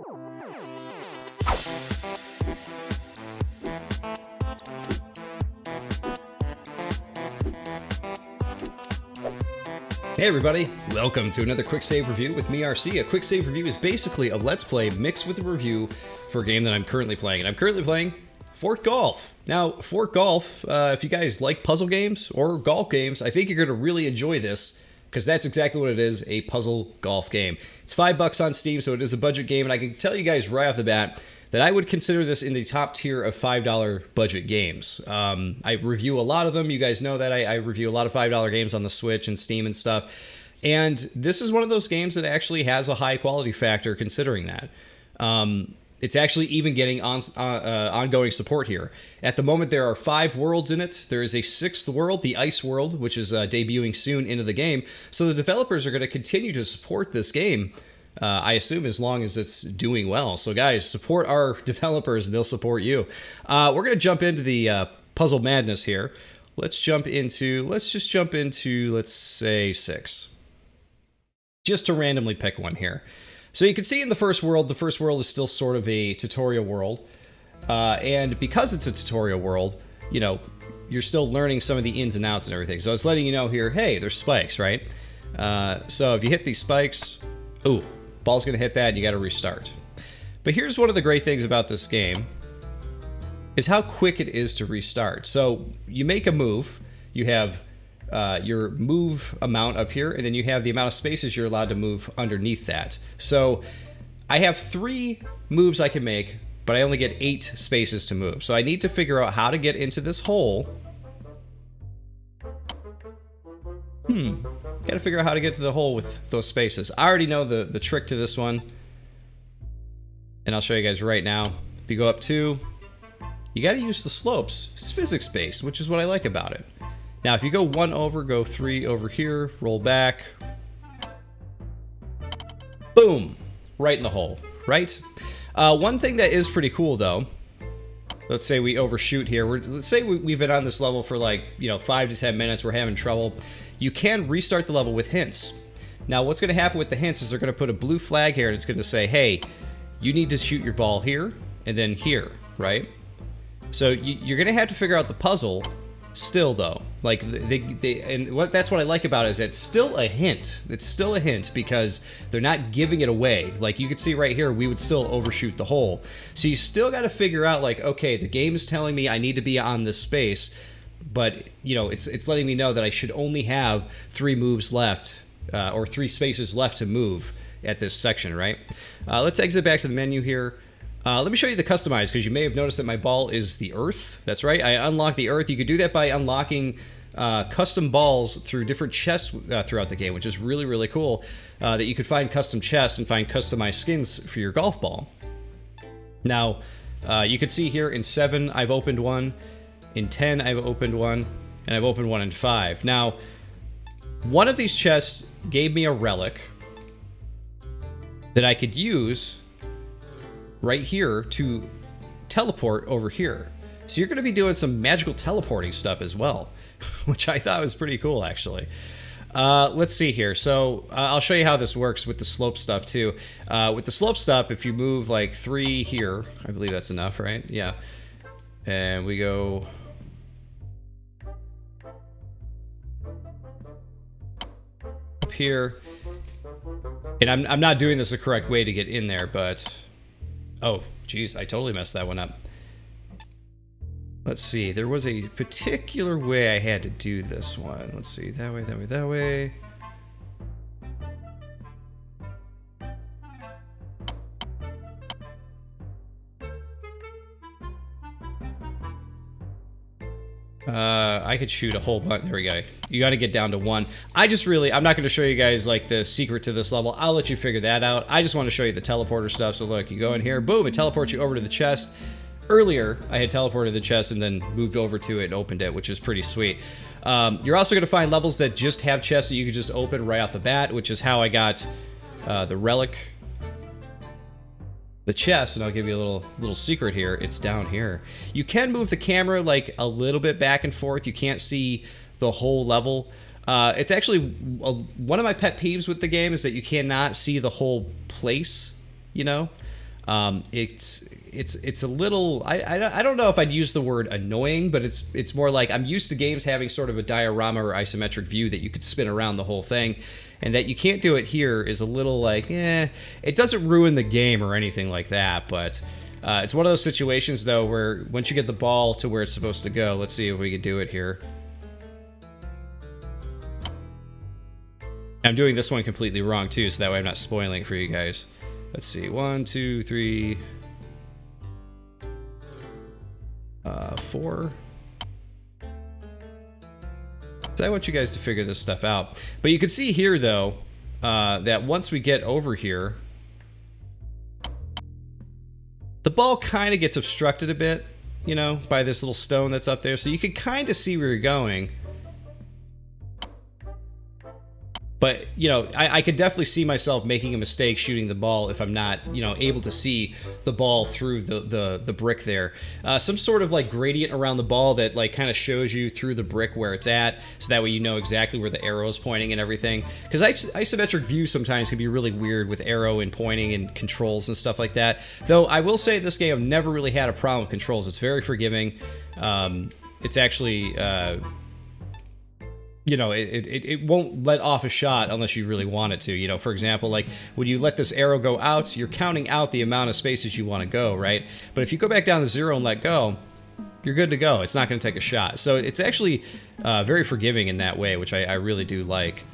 Hey everybody, welcome to another Quicksave Review with me, RC. A Quicksave Review is basically a Let's Play mixed with a review for a game that I'm currently playing. And I'm currently playing Fort Golf. Now, Fort Golf, if you guys like puzzle games or golf games, I think you're going to really enjoy this, because that's exactly what it is, a puzzle golf game. It's $5 on Steam, so it is a budget game, and I can tell you guys right off the bat that I would consider this in the top tier of $5 budget games. I review a lot of them. You guys know that I review a lot of $5 games on the Switch and Steam and stuff. And this is one of those games that actually has a high quality factor considering that. It's actually even getting ongoing support here. At the moment, there are 5 worlds in it. There is a 6th world, the Ice World, which is debuting soon into the game. So the developers are going to continue to support this game, I assume, as long as it's doing well. So guys, support our developers and they'll support you. We're going to jump into the puzzle madness here. Let's just jump into, let's say 6. Just to randomly pick one here. So you can see in the first world is still sort of a tutorial world. And because it's a tutorial world, you know, you're still learning some of the ins and outs and everything. So it's letting you know here, hey, there's spikes, right? So if you hit these spikes, ooh, ball's gonna hit that and you gotta restart. But here's one of the great things about this game, is how quick it is to restart. So you make a move, you have your move amount up here, and then you have the amount of spaces you're allowed to move underneath that. So I have 3 moves I can make, but I only get 8 spaces to move. So I need to figure out how to get into this hole. Gotta figure out how to get to the hole with those spaces. I already know the trick to this one, and I'll show you guys right now. If you go up 2, you gotta use the slopes. It's physics-based, which is what I like about it. Now, if you go 1 over, go 3 over here, roll back. Boom! Right in the hole, right? One thing that is pretty cool, though, let's say we overshoot here. Let's say we've been on this level for like, 5 to 10 minutes, we're having trouble. You can restart the level with hints. Now, what's going to happen with the hints is they're going to put a blue flag here, and it's going to say, hey, you need to shoot your ball here, and then here, right? So you're going to have to figure out the puzzle still, though. Like, that's what I like about it, is it's still a hint. It's still a hint because they're not giving it away. Like, you can see right here, we would still overshoot the hole. So you still got to figure out, like, okay, the game is telling me I need to be on this space, but, it's letting me know that I should only have 3 moves left, or 3 spaces left to move at this section, right? Let's exit back to the menu here. Let me show you the customize, because you may have noticed that my ball is the earth. That's right, I unlocked the earth. You could do that by unlocking custom balls through different chests throughout the game, which is really, really cool, that you could find custom chests and find customized skins for your golf ball. Now, you can see here in 7, I've opened one. In 10, I've opened one. And I've opened one in 5. Now, one of these chests gave me a relic that I could use right here to teleport over here. So you're going to be doing some magical teleporting stuff as well, which I thought was pretty cool, actually. Let's see here. So I'll show you how this works with the slope stuff too. With the slope stuff, if you move like 3 here, I believe that's enough, right? Yeah. And we go up here. And I'm not doing this the correct way to get in there, but oh, geez, I totally messed that one up. Let's see, there was a particular way I had to do this one. Let's see, that way, that way, that way. I could shoot a whole bunch. There we go. You got to get down to 1. I'm not going to show you guys like the secret to this level. I'll let you figure that out. I just want to show you the teleporter stuff. So look, you go in here, boom, it teleports you over to the chest. Earlier, I had teleported the chest and then moved over to it and opened it, which is pretty sweet. You're also going to find levels that just have chests that you can just open right off the bat, which is how I got the relic. The chest, and I'll give you a little secret here. It's down here. You can move the camera like a little bit back and forth. You can't see the whole level. It's actually one of my pet peeves with the game is that you cannot see the whole place, you know? It's a little, I don't know if I'd use the word annoying, but it's more like I'm used to games having sort of a diorama or isometric view that you could spin around the whole thing, and that you can't do it here is a little like, it doesn't ruin the game or anything like that, but it's one of those situations though where once you get the ball to where it's supposed to go, let's see if we can do it here. I'm doing this one completely wrong too, so that way I'm not spoiling for you guys. Let's see, 1, 2, 3, 4. So I want you guys to figure this stuff out. But you can see here, though, that once we get over here, the ball kind of gets obstructed a bit, you know, by this little stone that's up there. So you can kind of see where you're going. But, you know, I could definitely see myself making a mistake shooting the ball if I'm not, you know, able to see the ball through the brick there. Some sort of, like, gradient around the ball that, like, kind of shows you through the brick where it's at, so that way you know exactly where the arrow is pointing and everything. Because isometric view sometimes can be really weird with arrow and pointing and controls and stuff like that. Though, I will say this game, I've never really had a problem with controls. It's very forgiving. It's actually... you know, it won't let off a shot unless you really want it to. You know, for example, like when you let this arrow go out, you're counting out the amount of spaces you want to go, right? But if you go back down to 0 and let go, you're good to go. It's not going to take a shot. So it's actually very forgiving in that way, which I really do like.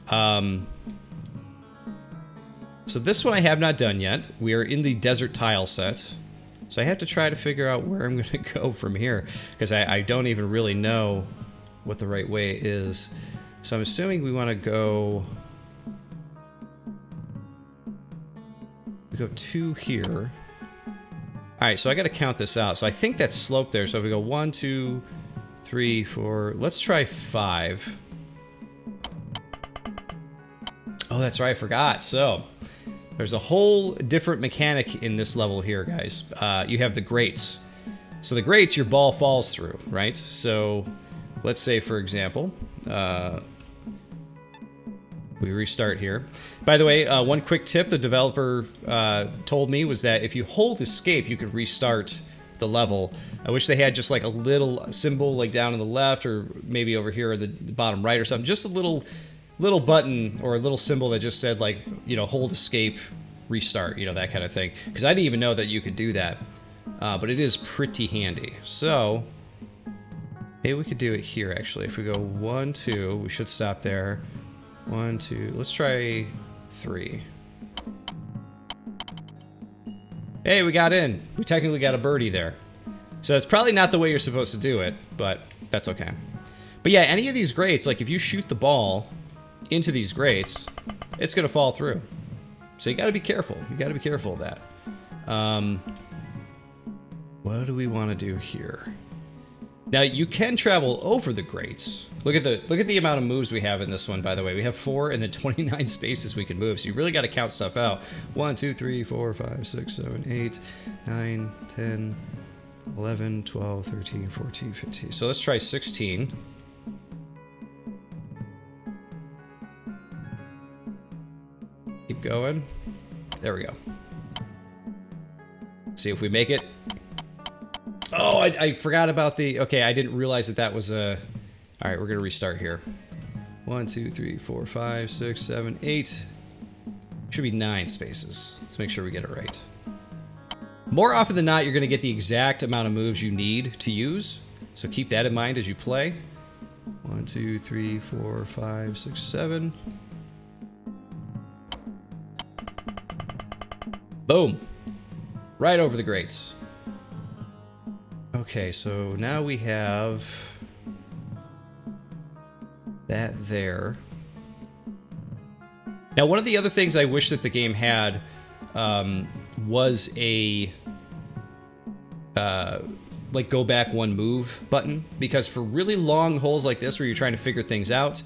So this one I have not done yet. We are in the desert tile set. So I have to try to figure out where I'm going to go from here, because I don't even really know what the right way is. So I'm assuming we want to go... We go 2 here. Alright, so I got to count this out. So I think that's slope there. So if we go 1, 2, 3, 4... Let's try 5. Oh, that's right, I forgot. So, there's a whole different mechanic in this level here, guys. You have the grates. So the grates, your ball falls through, right? So... Let's say, for example, we restart here. By the way, one quick tip the developer told me was that if you hold escape, you can restart the level. I wish they had just like a little symbol like down on the left or maybe over here at the bottom right or something. Just a little button or a little symbol that just said like, you know, hold escape, restart, you know, that kind of thing. Because I didn't even know that you could do that. But it is pretty handy. So... maybe we could do it here, actually. If we go 1, 2, we should stop there. 1, 2, let's try 3. Hey, we got in. We technically got a birdie there. So it's probably not the way you're supposed to do it, but that's okay. But yeah, any of these grates, like if you shoot the ball into these grates, it's going to fall through. So you got to be careful. You got to be careful of that. What do we want to do here? Now you can travel over the grates. Look at the amount of moves we have in this one, by the way. We have 4 and then 29 spaces we can move. So you really got to count stuff out. 1, 2, 3, 4, 5, 6, 7, 8, 9, 10, 11, 12, 13, 14, 15. So let's try 16. Keep going. There we go. See if we make it. Oh, I forgot about the... Okay, I didn't realize that was a... Alright, we're going to restart here. 1, 2, 3, 4, 5, 6, 7, 8. Should be 9 spaces. Let's make sure we get it right. More often than not, you're going to get the exact amount of moves you need to use. So keep that in mind as you play. 1, 2, 3, 4, 5, 6, 7. Boom. Right over the grates. Okay, so now we have that there. Now, one of the other things I wish that the game had was a like go back one move button, because for really long holes like this where you're trying to figure things out,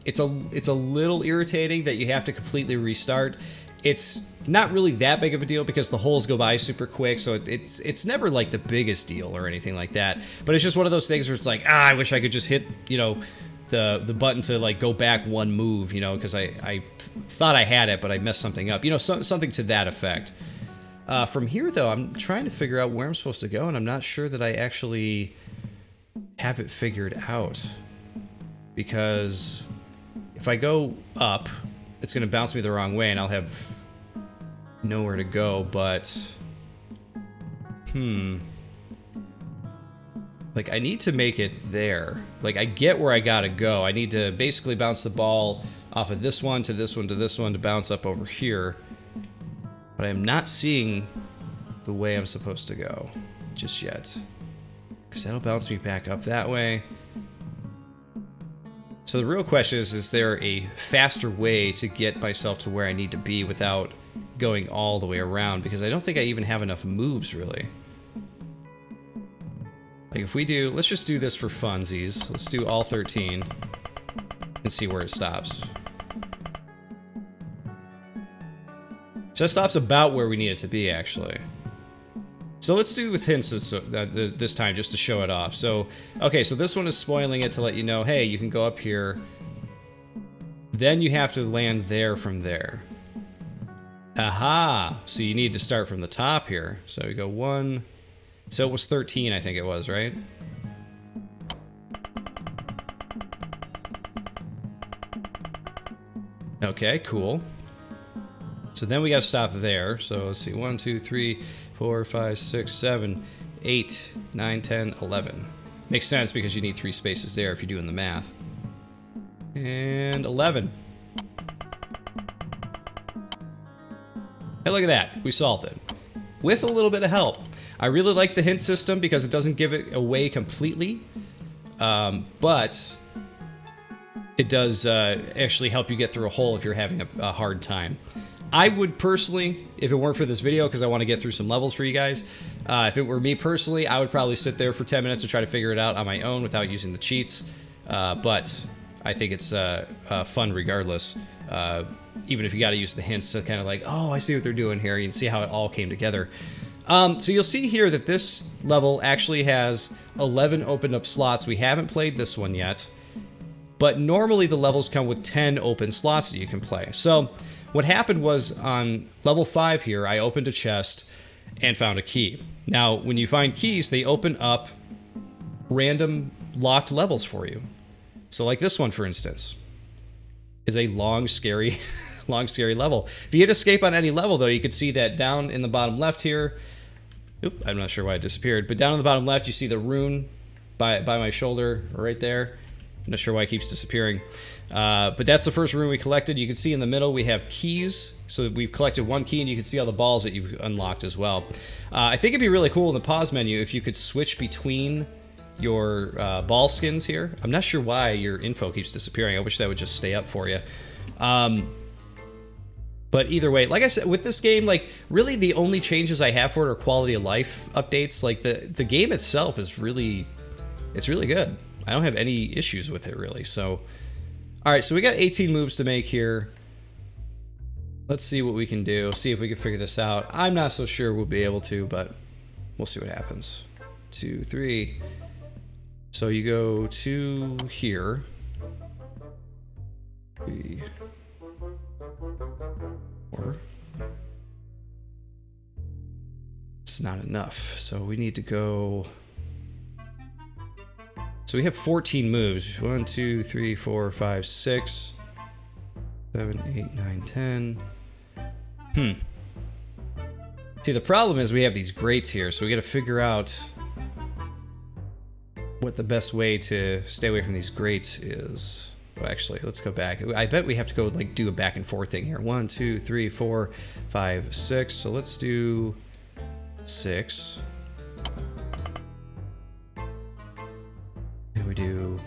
it's a little irritating that you have to completely restart. It's not really that big of a deal because the holes go by super quick, so it's never like the biggest deal or anything like that. But it's just one of those things where it's like, I wish I could just hit, you know, the button to like go back one move, you know, because I thought I had it, but I messed something up, you know, something to that effect. From here, though, I'm trying to figure out where I'm supposed to go, and I'm not sure that I actually have it figured out. Because if I go up, it's going to bounce me the wrong way, and I'll have nowhere to go, but... Like, I need to make it there. Like, I get where I gotta go. I need to basically bounce the ball off of this one to this one to this one to bounce up over here. But I'm not seeing the way I'm supposed to go just yet. Because that'll bounce me back up that way. So the real question is there a faster way to get myself to where I need to be without going all the way around? Because I don't think I even have enough moves, really. Like, if we do... Let's just do this for funsies. Let's do all 13 and see where it stops. So that stops about where we need it to be, actually. So let's do with hints this time, just to show it off. So, okay, so this one is spoiling it to let you know, hey, you can go up here. Then you have to land there from there. Aha! So you need to start from the top here. So we go 1... So it was 13, I think it was, right? Okay, cool. So then we gotta stop there. So let's see, 1, 2, 3, 4, 5, 6, 7, 8, 9, 10, 11. Makes sense because you need 3 spaces there if you're doing the math. And 11. Hey, look at that. We solved it. With a little bit of help. I really like the hint system because it doesn't give it away completely, but it does actually help you get through a hole if you're having a hard time. I would personally, if it weren't for this video, because I want to get through some levels for you guys, if it were me personally, I would probably sit there for 10 minutes and try to figure it out on my own without using the cheats, but I think it's fun regardless. Even if you got to use the hints to kind of like, oh, I see what they're doing here. You can see how it all came together. So you'll see here that this level actually has 11 opened up slots. We haven't played this one yet, but normally the levels come with 10 open slots that you can play. So what happened was on level 5 here, I opened a chest and found a key. Now, when you find keys, they open up random locked levels for you. So like this one, for instance, is a long, scary, scary level. If you hit escape on any level, though, you can see that down in the bottom left here. Oop, I'm not sure why it disappeared, but down in the bottom left, you see the rune by my shoulder right there. I'm not sure why it keeps disappearing. But that's the first rune we collected. You can see in the middle we have keys. So we've collected 1 key, and you can see all the balls that you've unlocked as well. I think it'd be really cool in the pause menu if you could switch between your ball skins here. I'm not sure why your info keeps disappearing. I wish that would just stay up for you. But either way, like I said, with this game, like, really the only changes I have for it are quality of life updates. Like, the game itself is really, it's really good. I don't have any issues with it, really. So, all right, so we got 18 moves to make here. Let's see what we can do. See if we can figure this out. I'm not so sure we'll be able to, but we'll see what happens. 2, 3. So you go to here. 3, 4. It's not enough, so we need to go. So we have 14 moves. 1, 2, 3, 4, 5, 6, 7, 8, 9, 10. See, the problem is we have these grates here, so we gotta figure out what the best way to stay away from these grates is. Well, actually, let's go back. I bet we have to go, like, do a back and forth thing here. 1, 2, 3, 4, 5, 6. So let's do 6. And we do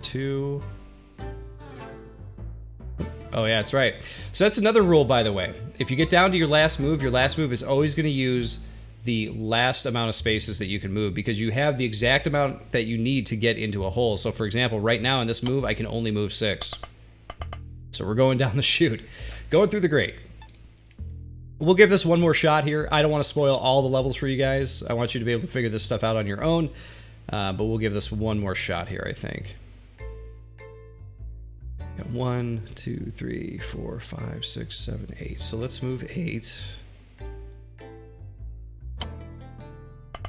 2. Oh yeah, that's right. So that's another rule, by the way. If you get down to your last move is always going to use the last amount of spaces that you can move, because you have the exact amount that you need to get into a hole. So for example, right now in this move, I can only move 6. So we're going down the chute, going through the grate. We'll give this one more shot here. I don't want to spoil all the levels for you guys. I want you to be able to figure this stuff out on your own, but we'll give this one more shot here, I think. Got 1, 2, 3, 4, 5, 6, 7, 8. So let's move 8.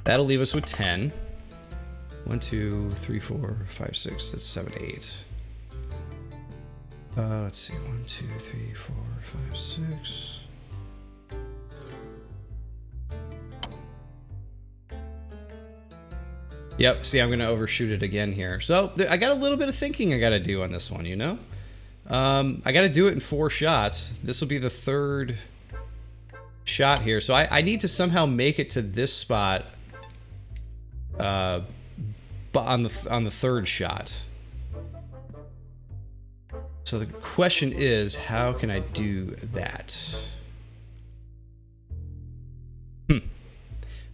That'll leave us with 10. 1, 2, 3, 4, 5, 6, that's 7, 8. Let's see. 1, 2, 3, 4, 5, 6. Yep, see, I'm going to overshoot it again here. So, I got a little bit of thinking I got to do on this one, you know? I got to do it in 4 shots. This will be the 3rd shot here. So, I need to somehow make it to this spot but on the 3rd shot. So, the question is, how can I do that?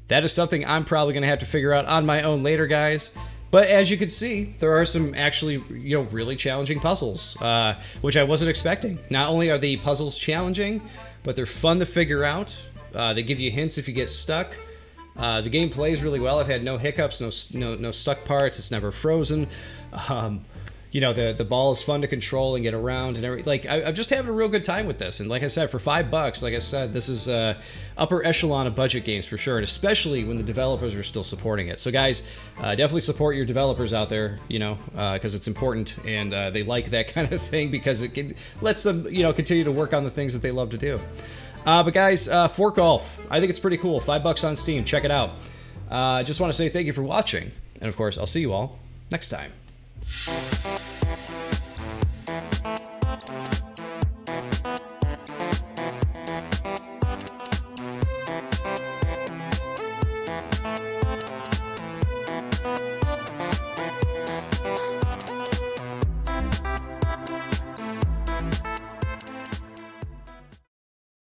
That is something I'm probably going to have to figure out on my own later, guys. But as you can see, there are some actually, you know, really challenging puzzles, which I wasn't expecting. Not only are the puzzles challenging, but they're fun to figure out. They give you hints if you get stuck. The game plays really well. I've had no hiccups, no stuck parts. It's never frozen. You know, the ball is fun to control and get around and everything. Like, I'm just having a real good time with this. And like I said, for $5, like I said, this is upper echelon of budget games for sure, and especially when the developers are still supporting it. So guys, definitely support your developers out there, you know, because it's important, and they like that kind of thing because it lets them, you know, continue to work on the things that they love to do. But guys, Fort Golf, I think it's pretty cool. $5 on Steam. Check it out. Just want to say thank you for watching, and of course, I'll see you all next time.